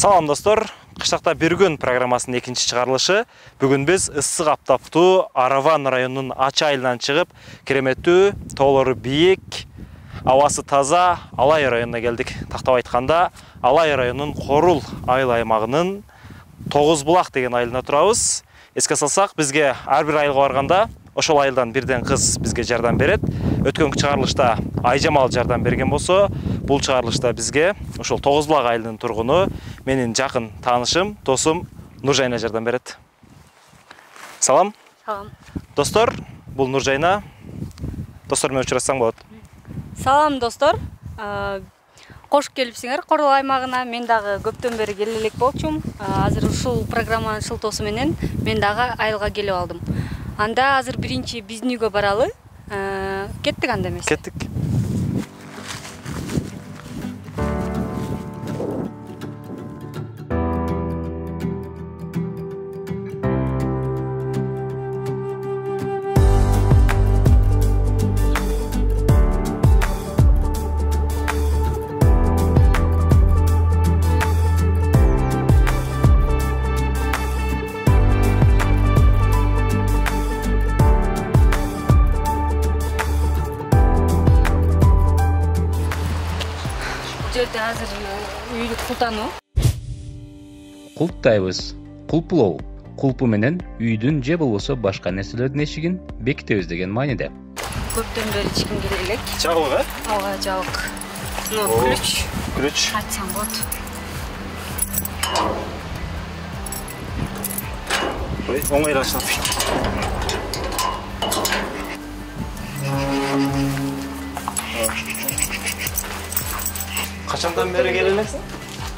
Салам достор, Кыштакта бир күн программасынын экинчи чыгарылышы. Бүгүн биз ысык аптаптуу Араван районунун Ачы айылынан чыгып, кереметтүү, тоолору бийик, абасы таза Алай районуна келдик. Тактап айтканда, Алай районунун Корул айыл аймагынын Тогуз булак деген айылына турабыз. Эске салсак, бизге ар бир айылга барганда ошол айылдан бирден кыз бизге жардам берет. Өткөнкү чыгарылышта Айжамал жардам берген болсо, бул чыгарылышта бизге ошол Тогуз булак айылынын тургуну, менин жакын таанышым, досум Нуржайна жардам берет. Салам. Салам. Достор, бул Нуржайна. Достор менен учурашсаң болот. Салам достор. Кош келипсиңер Корул аймагына. Мен дагы көптөн бери келе элек болчумун. Азыр ушул программанын шылтоосу менен мен дагы айылга келип алдым. Анда азыр биринчи биздин үйгө баралы. Кеттик анда эмес. Кеттик. Азыр үйдү култануу. Култтайбыз. Кулпулоо. Кулпу менен үйдүн же болбосо башка нерселердин эшигин бекитебиз деген мааниде. Көптөн бери эч ким келе элек. Жабык, э? Ага, жабык. Ключ. Ключ. Ачсаң болот. Ой, оңой ачылат. Качандан бери келе элексиң?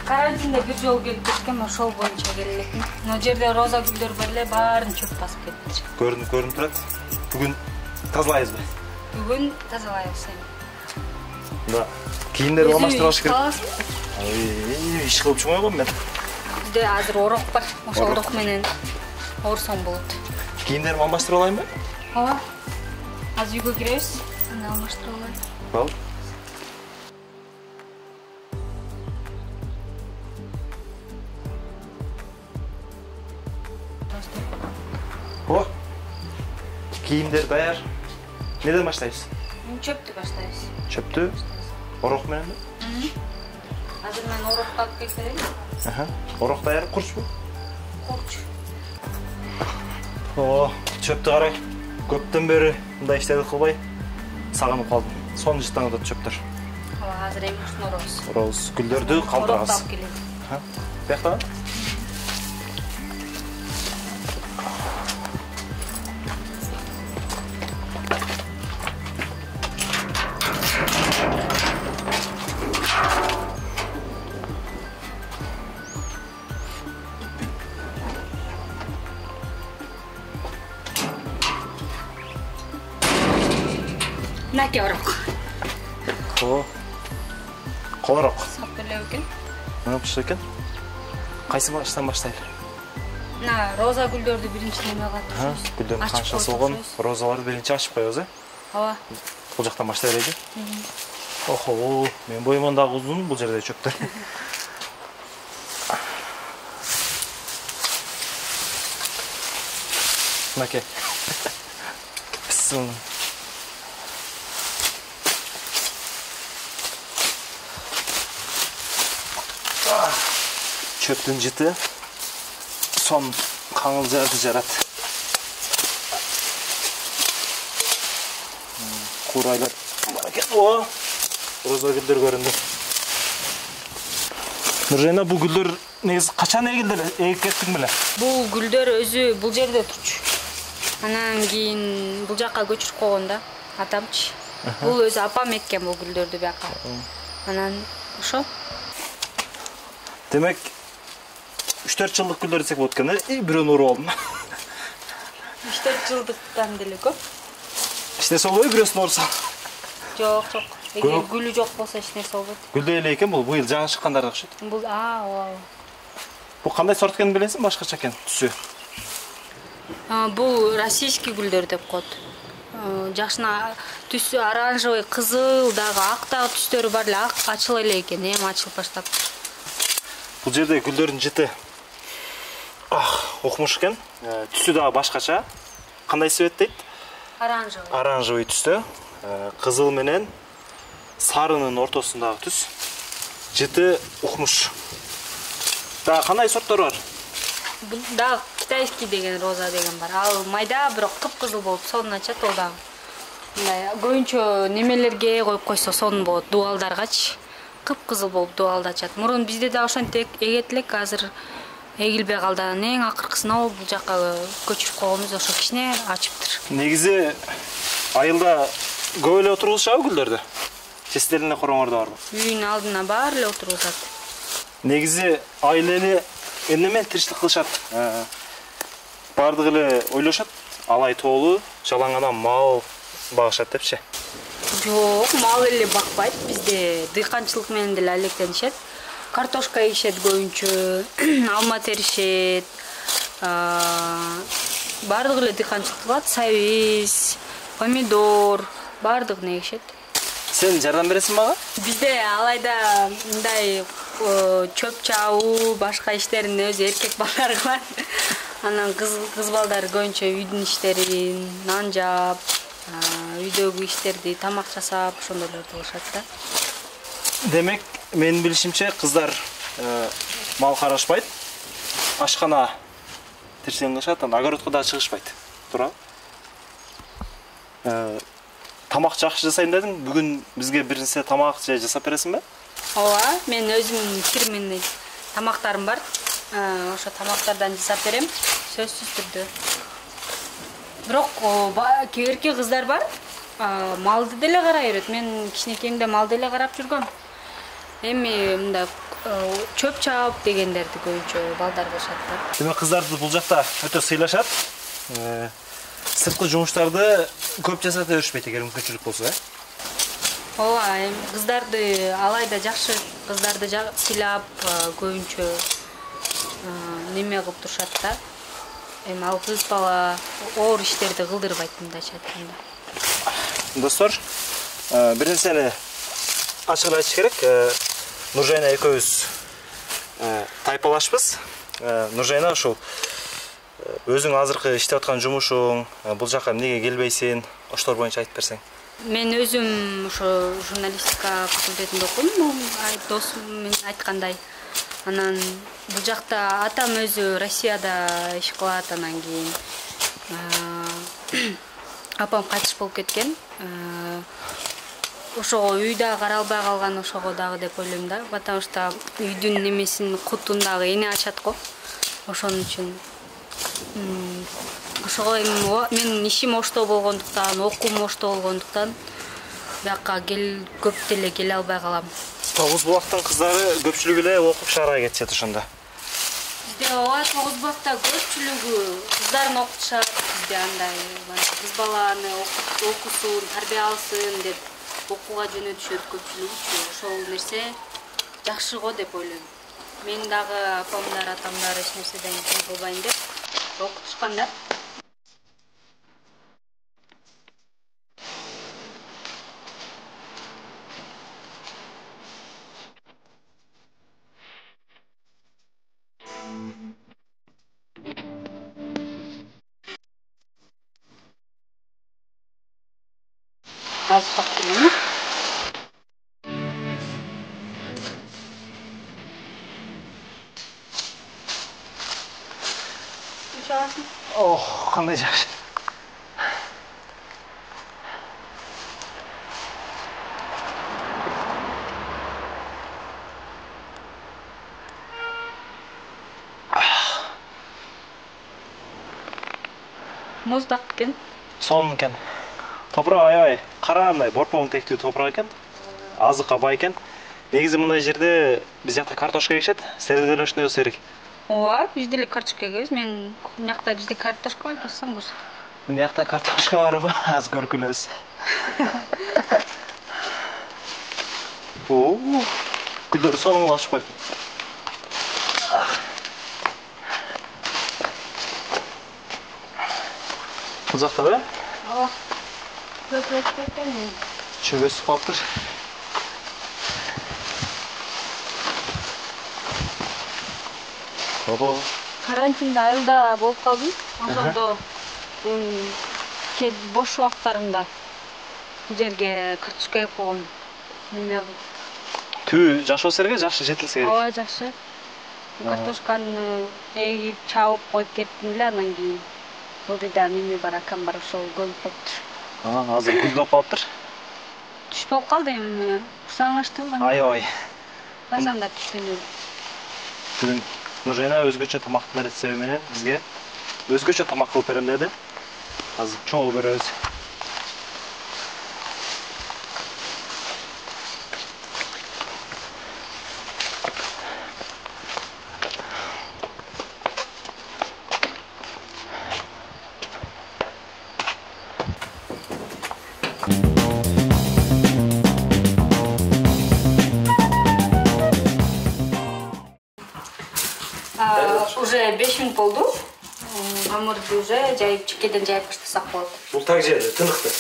Карантинде бир жолу келип кеткем, ошол боюнча келе элекмин. Мына жерде роза гүлдөр бар эле, баарын чөп басып кетти. Көрүнүп турат. Бүгүн тазалайбызбы? Бүгүн тазалайбыз. Да. Кийимдерди алмаштырып керек. Каласың? Иш кылып чыгмайгам мен. Бизде азыр орок бар. Ошол орок менен оорусам болот. Кийимдерди алмаштырып алайынбы? Ооба. Азыр үйгө киребиз, анда алмаштырып алайлы. Бол. О, кийимдер даяр. Неден баштайбыз? Чөптү баштайбыз. Чөптү? Орок мененби? Азыр мен орокду алып келип берейин. Орок даяр, курчпу? Курч. О, чөптү карай. Көптөн бери мындай иштерди кылбай сагынып калдым. Сонун жыттан атат чөптөр. Ооба, азыр эми ушуну оробуз. Оробуз, гүлдөрдү калтырабыз. Орокду алып келебиз. Бияктагы? Наке орок. О. Колорок. Сап эле экен. Мына бушо экен. Кайсы баштан баштайлы? Мына роза гүлдөрдү биринчи немеге атышабыз. Гүлдөрдүн канчасы болгон розаларды биринчи ачып коебуз, э? Ооба. Бул жактан баштай берели. Охо, мен боюман дагы узун бул жерде чөптөр. Наке. Bismillah. Çöptün jiti son kаңыл жарды жарат. Курайлар бар экен. О, роза гүлдөр көрүндү. Нуржайна, бул гүлдөр негизи качан эгилди? Эгип кеттиң беле? Бул гүлдөр өзү бул жерде турчу. Анан кийин бул жакка көчүрүп койгон да, атамчы. Бул өзү апам эккен бул гүлдөрдү бияка. Анан ошо. Демек 3-4 жылдык гүлдөр десек болот экен, э? Бирөөнү уруп алдым. 3-4 жылдыктан деле көп. Эч нерсе болбойбу бирөөсүн урсаң? Жок, жок. Эгер гүлү жок болсо эч нерсе болбойт. Гүлдөй эле экен, бул быйыл жаңы чыккандар окшойт. Бул ооба. Бул кандай сорт экенин билесиң, башкача экен түсү? Бул российский гүлдөр деп коет. Жакшына түсү оранжевый, кызыл, дагы ак дагы түстөрү бар эле, ак ачыла эле экен, эми ачылып баштап. Бұл жерде гүлдердің жіті оқымыш екен. Түсі дағы башқаша. Қандай свет дейді? Оранжевый. Оранжевый түсті. Қызыл менен сарының ортасындағы түс. Жіті оқымыш. Да, қандай сорттар бар? Да, китайский деген роза деген бар. Ал майда бирок кып-кызыл болуп сонун ачат ол дагы. Мындай көбүнчө немелерге коюп койсо сонун болот, дубалдаргачы. Кып-кызыл болуп дубалды ачат. Мурун бизде да ошентип эгет элек, азыр эгилбей калды. Эң акыркысына бул жакка көчүрүп койгонбуз, ошо кичине ачыптыр. Негизи айылда көп эле отурулушабы гүлдөрдү? Честерине короңордо барбы? Үйүнүн алдына баары эле отурулушат. Негизи айыл эли эмнемен тиричилик кылышат? Бардыгы эле ойлошот, алай тоолу, жалаңадан мал багышат депчи. Жок, мал эле бакпайт. Бизде дыйканчылык менен деле алектенишет. Картошка ишет көбүнчө, алма теришет. Бардыгы эле дыйканчылык кылат, сабиз, помидор, бардыгын эгишет. Сен жардам бересиң мага? Бизде алайда мындай чөп чабуу, башка иштерин өзү эркек балдар кылат. Анан кыз балдар көбүнчө үйдүн иштерин, нан жаап, үйдөгү иштерди, тамак жасап, ошондойлорду кылышат да. Демек, менин билишимче кыздар мал карашпайт, ашкана тирсең кылышат, огородко да чыгышпайт. Туурабы? Тамак жакшы жасайм дедиң, бүгүн бизге бир нерсе тамак жасап бересиңби? Ооба, мен өзүмдүн фирменный тамактарым бар. Ошо тамактардан жасап берем, сөзсүз түрдө. Бирок кээ кыздар бар, малды деле карай берет. Мен кичинекейимде малды деле карап жүргөм. Эми мындай чөп чаап дегендерди көбүнчө балдар кылышат да. Демек кыздарды бул жакта өтө сыйлашат. Сырткы жумуштарды көп жасата беришпейт эгер мүмкүнчүлүк болсо, Ооба, кыздарды алайда жакшы кыздарды сыйлап көбүнчө неме кылып турушат да. Эми ал кыз бала оор иштерди кылдырбайт мындайча айтканда. Достор, бир нерсени ачык айтыш керек. Нуржайна экөөбүз тайпалашпыз. Нуржайна ушул өзүң азыркы иштеп аткан жумушуң, бул жакка эмнеге келбейсиң, ошолор боюнча айтып берсең. Мен өзүм ошо журналистика факультетинде окудум, досум мен айткандай. Анан бул жакта атам өзү Россияда иш кылат, анан кийин апам кайтыш болуп кеткен. Ошого үй да каралбай калган ошого дагы деп ойлойм да, потому что үйдүн немесин кутун дагы эне ачат го. Ошон үчүн ошого менин ишим ошто болгондуктан, окуум ошто болгондуктан бияка көп деле келе албай калам. Тогуз булактын кыздары көпчүлүгү эле окуп шаарга кетишет ошондо. Бизде ооба Тогуз булакта көпчүлүгү кыздарын окутушат. Бизде андай кыз баланы окусун, тарбия алсын деп окууга жөнөтүшөт көпчүлүгү. Ошол нерсе жакшы го деп ойлойм. Мен дагы апамдар, атамдар эч нерседен кем кылбайын деп окутушкан да. Аз пактылы. Кандай жакшы. Муздак экен. Сонун экен. Топурак аябай карагандай борпоң тектүү топурак экен. Азыкка бай экен. Негизи мындай жерде биз жакта картошка эгишет. Силерде деле ошондой болсо керек. Ооба, биз деле картошка эгебиз. Мен мынакта бизде картошка бар, көрсөң көрсөт. Мынакта картошка барбы? Аз көркүнөбүз. Гүлдөр сонун ашып койду. Бул жактабы? Ооба. Көп кеткен. Чөгөсүп калыптыр. Ого. Карантинде айылда болуп калдым. Ошондо бош убактарымда жерге картошка эгип койгом. Түбү жакшы болсо керек, жакшы жетилсе керек. Ооба, жакшы. Картошканы эгип, чабып коюп кеттим эле, андан кийин бул жерде неме бар, акам бар, ошол көлүп калыптыр. Азыр күз болуп калыптыр. Түш болуп калды эми. Курсаңаштым. Аябай. Качан да түштүнү. Бүгүн Нуржайна өзгөчө тамактын рецепти менен бизге өзгөчө тамак кылып берем деди. Азыр чоңуп көрөбүз. Уже 5 минут болду. Камырды уже жайып, чекеден жайып баштасак болот. Бул так жейди, тыныктыр.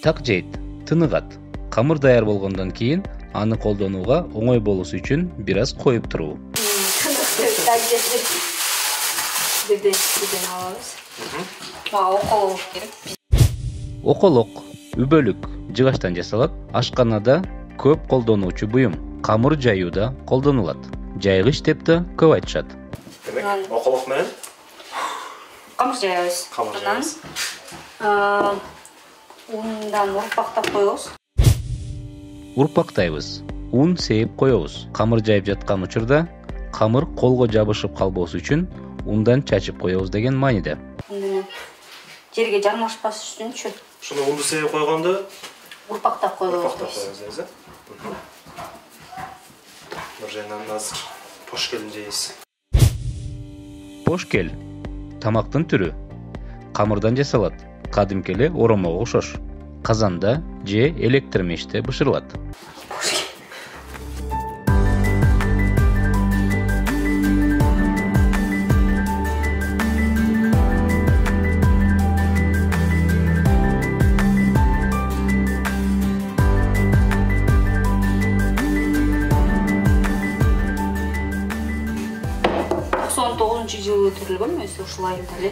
Так жейт, тыныгат. Камыр даяр болгондон кийин аны колдонууга оңой болушу үчүн бир аз коюп туруу. Так жейт. Бирден алабыз. Околок керек. Околок, үбөлүк, жыгачтан жасалат. Ашканада көп колдонуучу буюм. Камыр жаюуда колдонулат. Жайгыч деп да көп айтышат. Демек, околок менен камыр жаябыз. Анан ундан урпактап коебуз. Урпактайбыз. Ун сээп коебуз. Камыр жайып жаткан учурда камыр колго жабышып калбоосу үчүн ундан чачып коебуз деген мааниде. Жерге жармашпас үчүнчү. Шуну унду сээп койгондо Урпактап коебуз. Нуржайнанын азыр пошкелин жейбиз. Пошкел тамактын түрү. Камырдан жасалат. Кадимки эле оромого окшош. Казанда же электр меште бышырылат. Жылы төрөлгөн өзү ушул айылда эле.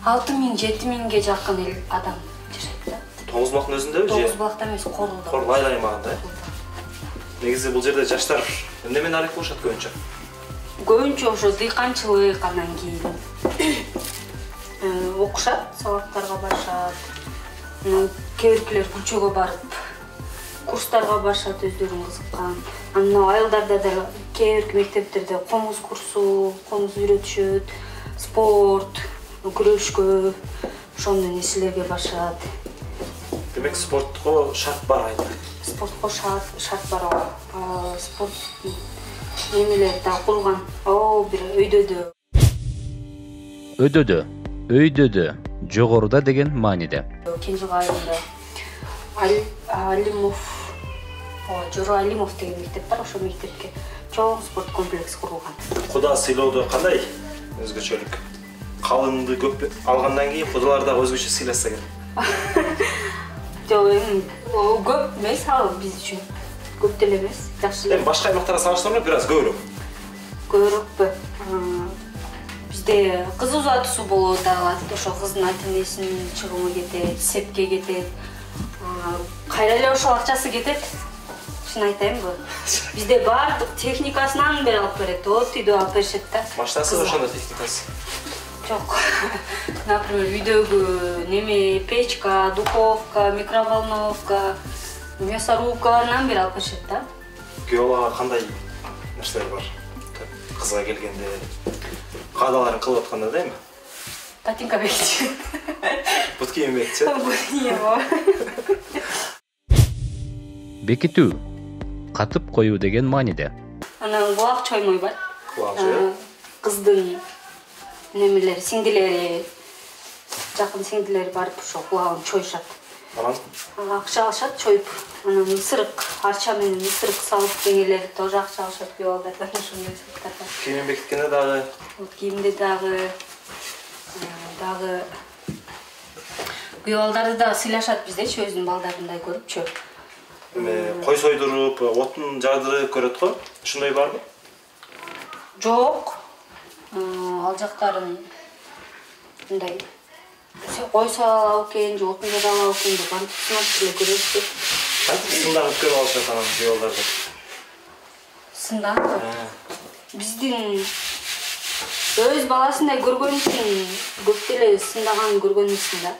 6000-7000ге жакын эл адам жашайт да. Тоғызбулактын өзүндөбү же? Тоғызбулакта эмес, Корулда. Корул айыл аймагында. Негизи бул жерде жаштар эмнемен арек болушат көбүнчө? Көбүнчө ошо дыйканчылык, андан кийин окушат, сабактарга барышат. Кээ биркилер көчөгө барып курстарга барышат, өздөрүн кызыккан. Анан айылдарда да кээ бир мектептерде комуз курсу, комуз үйрөтүшөт, спорт, күрөшкө, ошондой нерселерге барышат. Демек спортко шарт бар айылда. Спортко шарт бар. Спорт немелер да курган. Бир өйдөдө. Өйдөдө, жогоруда деген мааниде. Кенже айылында Алимов, Жоро Алимов деген мектеп бар, ошол мектепке чоң спорт комплекс курулган. Куда сыйлоодо кандай өзгөчөлүк? Калынды көп алгандан кийин кудалар да өзгөчө сыйласа керек. Жок, көп эмес, ал биз үчүн көп деле эмес, жакшы. Эми башка аймактарга салыштырмалуу бир аз көбүрөөк. Көбүрөөкпү? Бизде кыз узатуусу болот, ошо кыздын ата-энесинин чыгымы кетет, сепке кетет. Кайра эле ошол акчасы кетет. Шын айтайынбы? Бизде баардык техникасынан бери алып берет, үйдө алып беришет да. Машинасы ошондо техникасы. Жок. Например, үйдөгү неме, печка, духовка, микроволновка, мясорубкаларынан бери алып беришет да. Күйөөлөргө кандай нерселер бар? Кызга келгенде каадаларын кылып атканда дейми? Ботинка бекитишет. Бут кийим бекитишет. Бекитүү, катып коюу деген мааниде. Анан кулак чоймой бар. Кыздын немелери, сиңдилери, жакын сиңдилери барып ошо кулагын чоюшат. Анан акча алышат, чоюп. Анан ысырык, арча менен ысырык салып деңелери тоже акча алышат күйөөалдардан, ошондой сыктардан. Кийим бекиткенде дагы кийимде дагы күйөөалдарды да сыйлашат биздечи, өзүнүн балдарындай көрүпчү. Кой сойдуруп, отун жагдырып көрөт го. Ушундай барбы? Жок. Ал жактарын мындай кой салабы экен, же отун жадабы экен деп антип сынап эле көрөбүз. Кантип сындагып көрүп алышат анан жолдорду? Сындагып? Биздин өз баласындай көргөн үчүн көп деле сындаганын көргөнбүз да.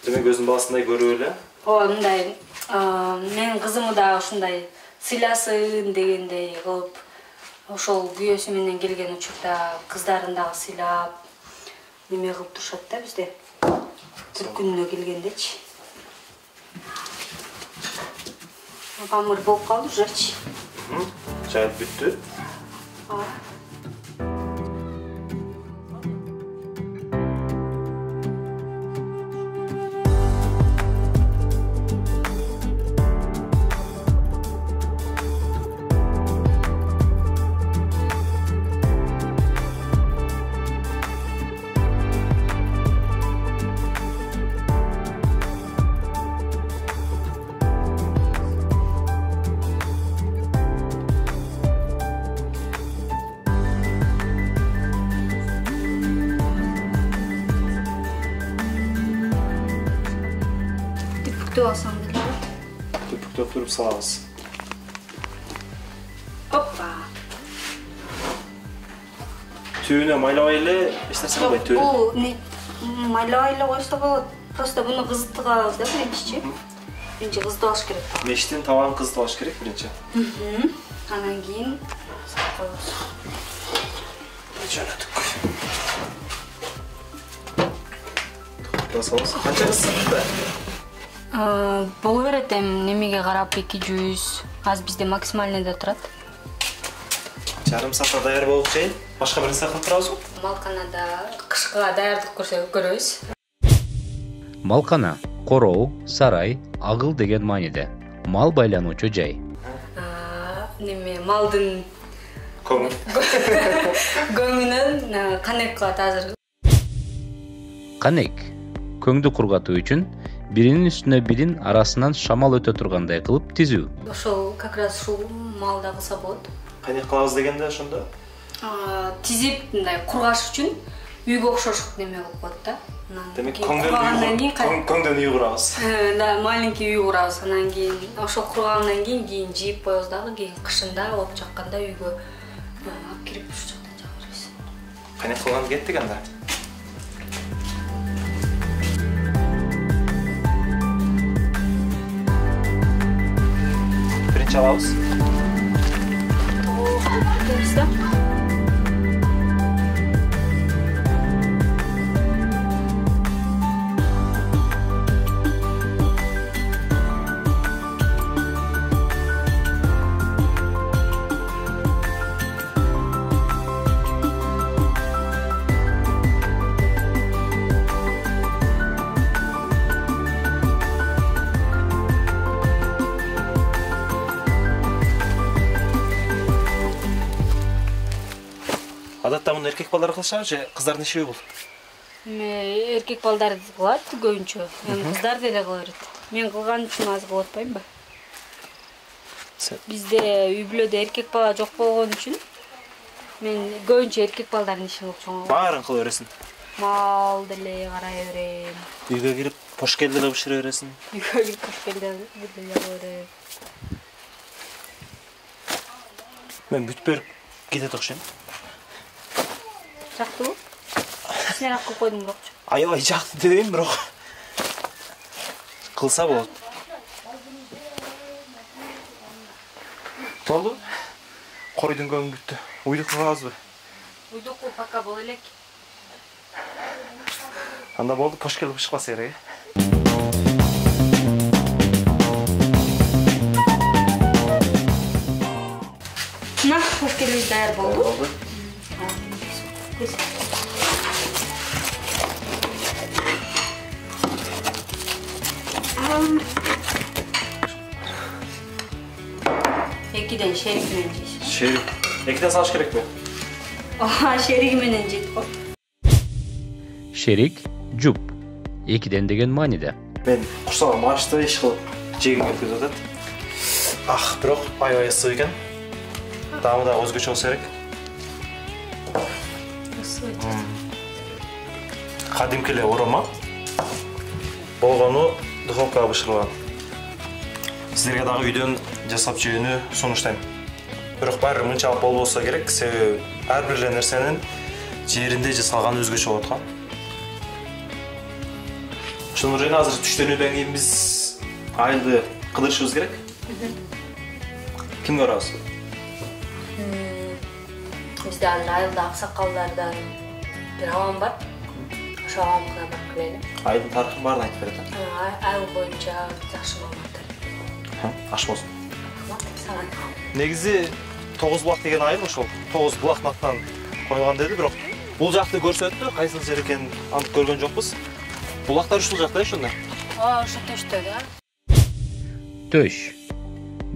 Демек өзүнүн баласындай көрүп эле? Ооба, мындай менин кызымы да ушундай сыйласын дегендей кылып, ошол күйөөсү менен келген учурда кыздарын дагы сыйлап, неме кылып турушат да бизде. Бир күнүнө келгендечи. Камыр болуп калды ужачы. Жайып бүттү. Түптөп алсаң деле. Түптөп туруп салабыз. Оппа. Түйүнө майлабай эле, эч нерсе кылбайт түйүнө. Бул не майлабай эле койсо болот. Просто буну кыздытабыз да биринчичи. Биринчи кыздытып алыш керек. Мештин табанын кыздытып алыш керек биринчи. Анан кийин сактабыз. Жөнөдүк. Кыздытабыз. Канча кыздытты? Боло берет эми немеге карап 200, аз бизде максимальныйда турат. Жарым саатта даяр болуп чейин, башка бир нерсе кылып турабызбы? Малканада кышка даярдык көрөбүз. Малкана короо, сарай, агыл деген мааниде. Мал байлануучу жай. Неме малдын көңүнөн канек кылат азыр. Канек көңдү кургатуу үчүн биринин үстүнө бирин арасынан шамал өтө тургандай кылып тизүү. Ошол как раз ушул малда кылса болот. Канек кылабыз дегенде ошондо? Тизип мындай кургаш үчүн үйгө окшош неме кылып коет да. Демек көңдөн үй курабыз. Да, маленький үй курабыз. Анан кийин ошол кургандан кийин жийип коебуз дагы, кийин кышында оп жакканда үйгө алып кирип ушу жактан жага беребиз. Канек кылган кеттик анда. Биринчи алабыз. Көрүсүз да. Адатта муну эркек балдар кылышабы же кыздардын ишиби бул? Эркек балдар кылат көбүнчө. Кыздар деле кыла берет. Мен кылган үчүн аз кылып атпайм ба? Бизде үй бүлөдө эркек бала жок болгон үчүн мен көбүнчө эркек балдардын ишин кылып чоңойгом. Баарын кыла бересиң. Мал деле карай берем. Үйгө кирип пошкелди кылып бышыра бересиң. Үйгө кирип пошкелди кыла берем. Мен бүт берип кетет окшойм. Жактыбы? Сен акы койдуң бирокчу. Аябай жакты дебейм, бирок кылса болот. Болду? Койдун көңү бүттү. Уйду кылабызбы? Уйду кылып пока боло элек. Анда болду, пошкел бышыкпаса керек. На, пошкелибиз даяр болду. Экиден шерик менен жейсиз. Шерик. Экиден салыш керекпи? Шериги менен жейт го. Шерик, жуп. Экиден деген мааниде. Мен курсаган машта иш кылып Жегім келіп кетіп жатады. Бирок аябай ысык экен. Даамы да өзгөчө болсо керек. Кадимки эле орома. Болгону духовкага бышырылган. Сиздерге дагы үйдөн жасап жөөнү сунуштайм. Бирок баары мынчалык болбосо керек, себеби ар бир нерсенин жеринде жасалганы өзгөчө болот го. Ошондон Нуржайна азыр түштөнүүдөн кийин биз айылды кыдырышыбыз керек. Кимге барабыз? Бизде азыр айылда аксакалдардан бир абам бар. Ошо абамга барып келели. Айылдын тарыхын баарын айтып берет. Айыл боюнча жакшы маалыматтар. Аш болсун. Негизи Тогуз булак деген айыл ошол Тогуз булактын атынан койгон деди, бирок бул жакты көрсөттү, кайсыл жер экенин анык көргөн жокпуз. Булактар ушул жакта ошондо. Ошо төштө да. Төш.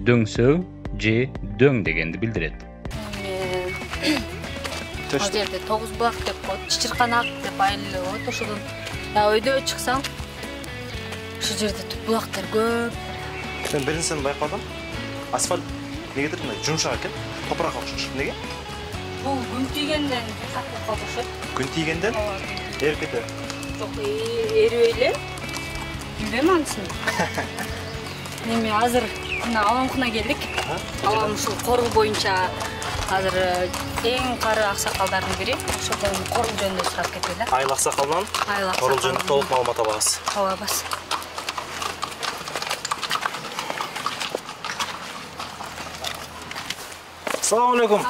Дөңсөө же дөң дегенди билдирет. Ал жерде Тогуз булак деп коет, Чычырканак деп айыл болот. Ошодон өйдө чыксаң, ошол жерде булактар көп. Мен бир нерсени байкадым. Асфальт негедир мындай жумшак экен, топуракка окшош. Неге? Бул күн тийгенден сактап калышат. Күн тийгенден эрип кетет. Жок, эрибей эле. Билбейм анысын. Эми азыр мына абамкына келдик. Абам ушул корул боюнча азыр эң кары аксакалдардын бири. Ошодон корул жөнүндө сурап кетели. Айыл аксакалынан корул жөнүндө толук маалымат алабыз. Алабыз. Assalamu alaikum.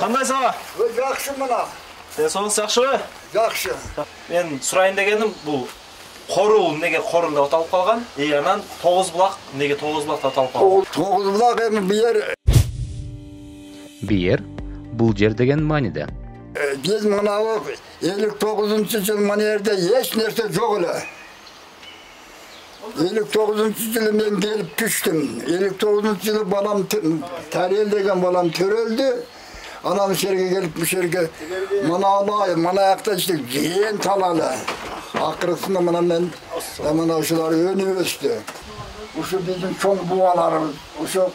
Кандайсың ага? Жакшы мына. Сен соңуз жакшыбы? Жакшы. Мен сурайын дегеним, бул корул неге корул деп аталып калган? Анан Тогуз булак неге Тогуз булак деп аталып калган? Тогуз булак эми Биер бул жер деген мааниде. Биз мына 59-жыл мына жерде эч нерсе жок эле. 59-жылы мен келип түштүм. 59-жылы балам Тарел деген балам төрөлдү. Анан жерге келип бу жерге мына акта иштеп жен талалы. Акырысында мына мен мына ушулар өнүп өстү. Ушу биздин чоң бубаларыбыз, ушу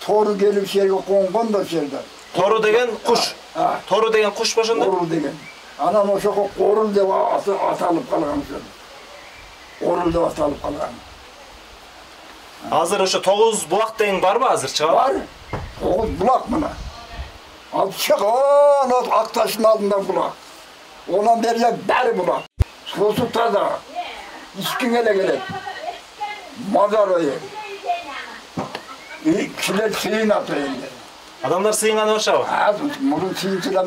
тору келип жерге конгон да жерде. Тору деген куш. Тору деген куш башында? Корул деген. Анан ошого корул деп аталып калган ошо. Корул деп аталып калган. Азыр ошо Тогуз булак деген барбы азыр чыга? Бар. Тогуз булак мына. Ал чыган Акташтын алдында булак. Онан бери баары булак. Суусу таза. Ичкиң эле келет. Мазар ой. Кишилер сыйынат энди. Адамдар сыйынганы баршабы? Мурун сыйынчылар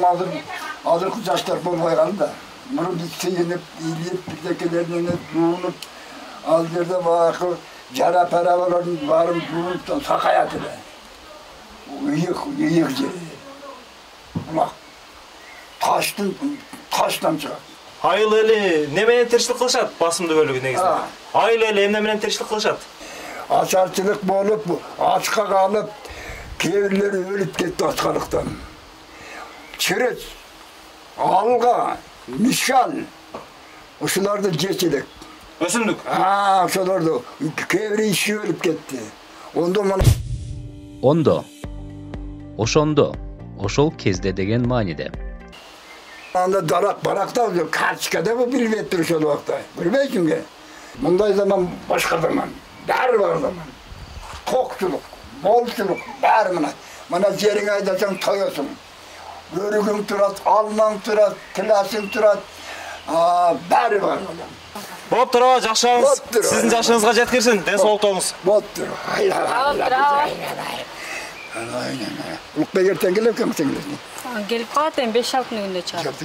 азыркы жаштар болбой калды. Мурун биз сыйынып, илип, бирдекелеринен жуунуп, ал жерде баягы жара параларын барын жуунуп сакаят эле. Ийик жер. Булак. Таштан чыгат. Айыл эли неменен тиричилик кылышат? Басымдуу бөлүгү негизинен. Айыл эли эмне менен тиричилик кылышат? Ачарчылык болуп, ачка калып, кээрлери өлүп кетти ачкалыктан. Черет, алга, мишал, ушуларды жечилик. Өсүмдүк? Ошолорду кээри иши өлүп кетти. Ондо, ошондо, ошол кезде деген мааниде. Анда баракта карточка деп билбептир ошол убакта. Билбейсиңби? Мындай заман башка заман. Баары бар заман. Токчулук, молчулук, баары мына. Мына жериңе айдасаң тоёсуң. Өрүгүң турат, алмаң турат, тиласың турат. Баары бар. Болуптур, жакшыбыз. Сиздин жашыңызга жеткирсин, ден соолуктуңуз. Болуптур. Улукбек эртең келип кемсиң. Келип калат эми 5-6 күндө чыгат.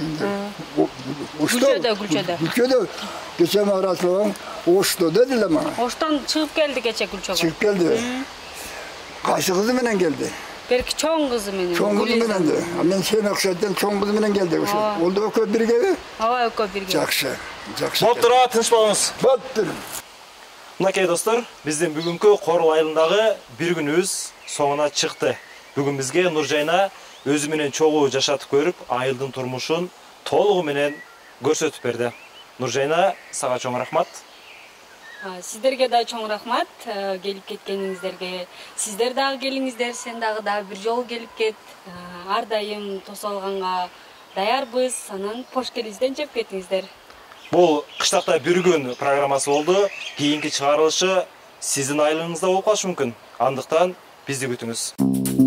Гүлчөдө кече Расуловың Ошто дедиле мага. Оштон чыгып келди кече Гүлчөгө. Чыгып келди. Кайсы кызы менен келди? Берки чоң кызы менен. Чоң кызы менен де. Мен сени окшоттон чоң кызы менен келди ошо. Ол да экөө биргеби? Ооба, экөө бирге. Жакшы. Жакшы. Болуптур, тынч болуңуз. Болуптур. Мынакей достор, биздин бүгүнкү Корул айылындагы бир күнүбүз соңуна чыкты. Бүгүн бизге Нуржайна өзү менен чогуу жашатып көрүп, айылдын турмушун толугу менен көрсөтүп берди. Нуржайна, сага чоң рахмат. Сиздерге да чоң рахмат келип кеткениңиздерге. Сиздер дагы келиңиздер, сен дагы бир жолу келип кет. Ар дайым тосо алганга даярбыз. Анан пош келиңизден жеп кетиңиздер. Бул кыштакта бир күн программасы болду. Кийинки чыгарылышы сиздин айлыгыңызда болуп калышы мүмкүн. Андыктан бизди күтүңүз.